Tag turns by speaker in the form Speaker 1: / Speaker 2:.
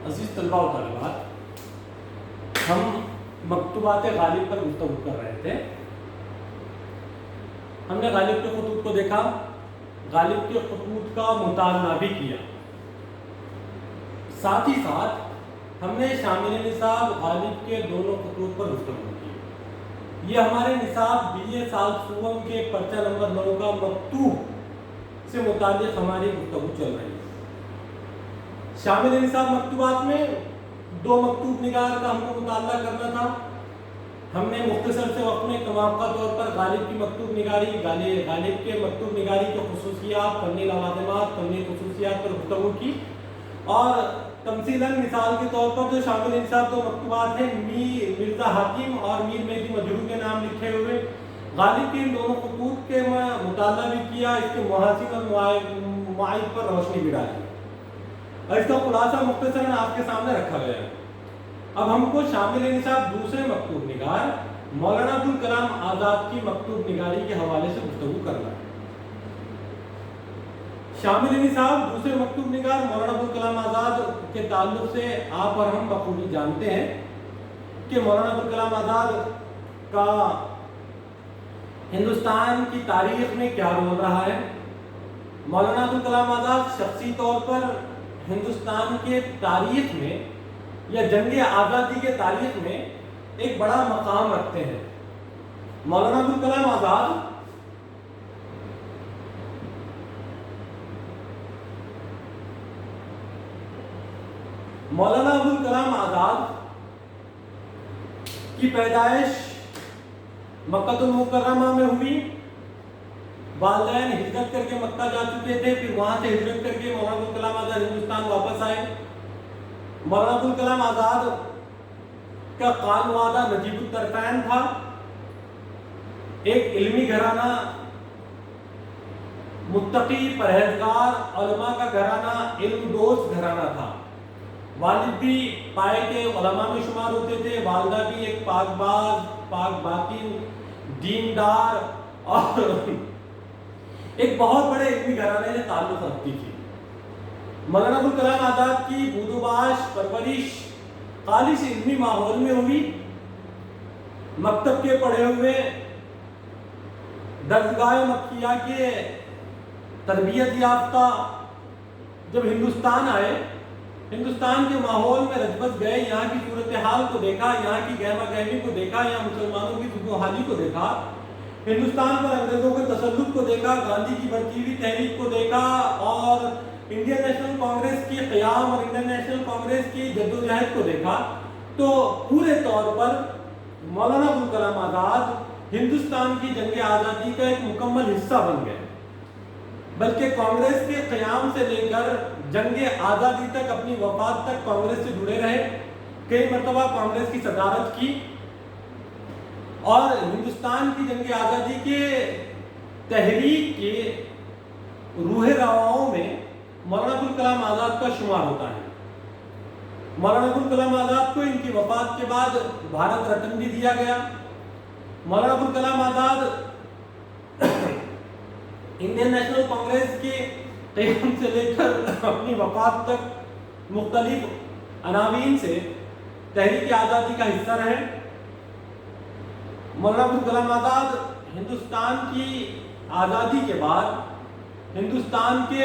Speaker 1: عزیز طلباء و طالبات، ہم مکتوبات غالب پر گفتگو کر رہے تھے۔ ہم نے غالب کے خطوط کو دیکھا، غالب کے خطوط کا مطالعہ بھی کیا، ساتھ ہی ساتھ ہم نے شامل نصاب غالب کے دونوں خطوط پر گفتگو کی۔ یہ ہمارے نصاب BA سال سوم کے پرچہ نمبر 9 کا مکتوب سے متعلق ہماری گفتگو چل رہی ہے۔ شامل نصاب مکتوبات میں 2 مکتوب نگار کا ہم کو مطالعہ کرنا تھا۔ ہم نے مختصر سے وقت میں کماقہ طور پر غالب کی مکتوب نگاری، غالب کے مکتوب نگاری کے خصوصیات، فنی لوازمات، فنی خصوصیات پر گفتگو کی، اور تمثیلاً مثال کے طور پر جو شامل نصاب 2 مکتوبات ہیں، میر مرزا حاکم اور میر مہدی مجروح کے نام لکھے ہوئے، غالب کے ان دونوں خطوط کے مطالعہ بھی کیا، اس کے محاسن اور معائب پر روشنی بھی ڈالی، اور اس کا خلاصہ مختصراً آپ کے سامنے رکھا گیا ہے۔ اب ہم کو شامل نصاب دوسرے مکتوب نگار مولانا ابوالکلام آزاد کی مکتوب نگاری کے حوالے سے گفتگو کرنا ہے۔ شامل نصاب دوسرے مکتوب نگار مولانا ابوالکلام آزاد کے تعلق سے آپ اور ہم بخوبی جانتے ہیں کہ مولانا ابوالکلام آزاد کا ہندوستان کی تاریخ میں کیا رول رہا ہے۔ مولانا ابوالکلام آزاد شخصی طور پر ہندوستان کے تاریخ میں یا جنگ آزادی کے تاریخ میں ایک بڑا مقام رکھتے ہیں۔ مولانا ابوالکلام آزاد کی پیدائش مکہ المکرمہ میں ہوئی۔ والدین ہجرت کر کے مکہ جا چکے تھے، پھر وہاں سے ہجرت کر کے مولانا ابوالکلام آزاد ہندوستان واپس آئے۔ مولانا ابوالکلام آزاد کا خانوادہ نجیب الطرفین تھا، ایک علمی گھرانہ، متقی پرہیزگار علماء کا گھرانہ، علم دوست گھرانہ تھا۔ والد بھی پائے کے علماء میں شمار ہوتے تھے، والدہ بھی ایک پاک باز، پاک باطن، دیندار اور ایک بہت بڑے علمی گھرانے سے تعلق رکھتی تھی۔ مولانا ابوالکلام آزاد کی بود و باش پرورش خالص علمی ماحول میں ہوئی۔ مکتب کے پڑھے ہوئے، درسگاہ مکیہ کے تربیت یافتہ، جب ہندوستان آئے، ہندوستان کے ماحول میں رچ بس گئے، یہاں کی صورتحال کو دیکھا، یہاں کی گہما گہمی کو دیکھا، یہاں مسلمانوں کی سوگوحالی کو دیکھا، ہندوستان پر انگریزوں کے تسلط کو دیکھا، گاندھی کی بڑھتی ہوئی تحریک کو دیکھا، اور انڈین نیشنل کانگریس کی قیام اور انڈین نیشنل کانگریس کی جدوجہد کو دیکھا، تو پورے طور پر مولانا ابوالکلام آزاد ہندوستان کی جنگ آزادی کا ایک مکمل حصہ بن گئے، بلکہ کانگریس کے قیام سے لے کر جنگ آزادی تک، اپنی وفات تک کانگریس سے جڑے رہے، کئی مرتبہ کانگریس کی صدارت کی، اور ہندوستان کی جنگ آزادی کے تحریک کے روح رواؤں میں مولانا ابوالکلام آزاد کا شمار ہوتا ہے۔ مولانا ابوالکلام آزاد کو ان کی وفات کے بعد بھارت رتن بھی دیا گیا۔ مولانا ابوالکلام آزاد انڈین نیشنل کانگریس کے قیام سے لے کر اپنی وفات تک مختلف عناوین سے تحریک آزادی کا حصہ رہے۔ مولانا ابوالکلام آزاد ہندوستان کی آزادی کے بعد ہندوستان کے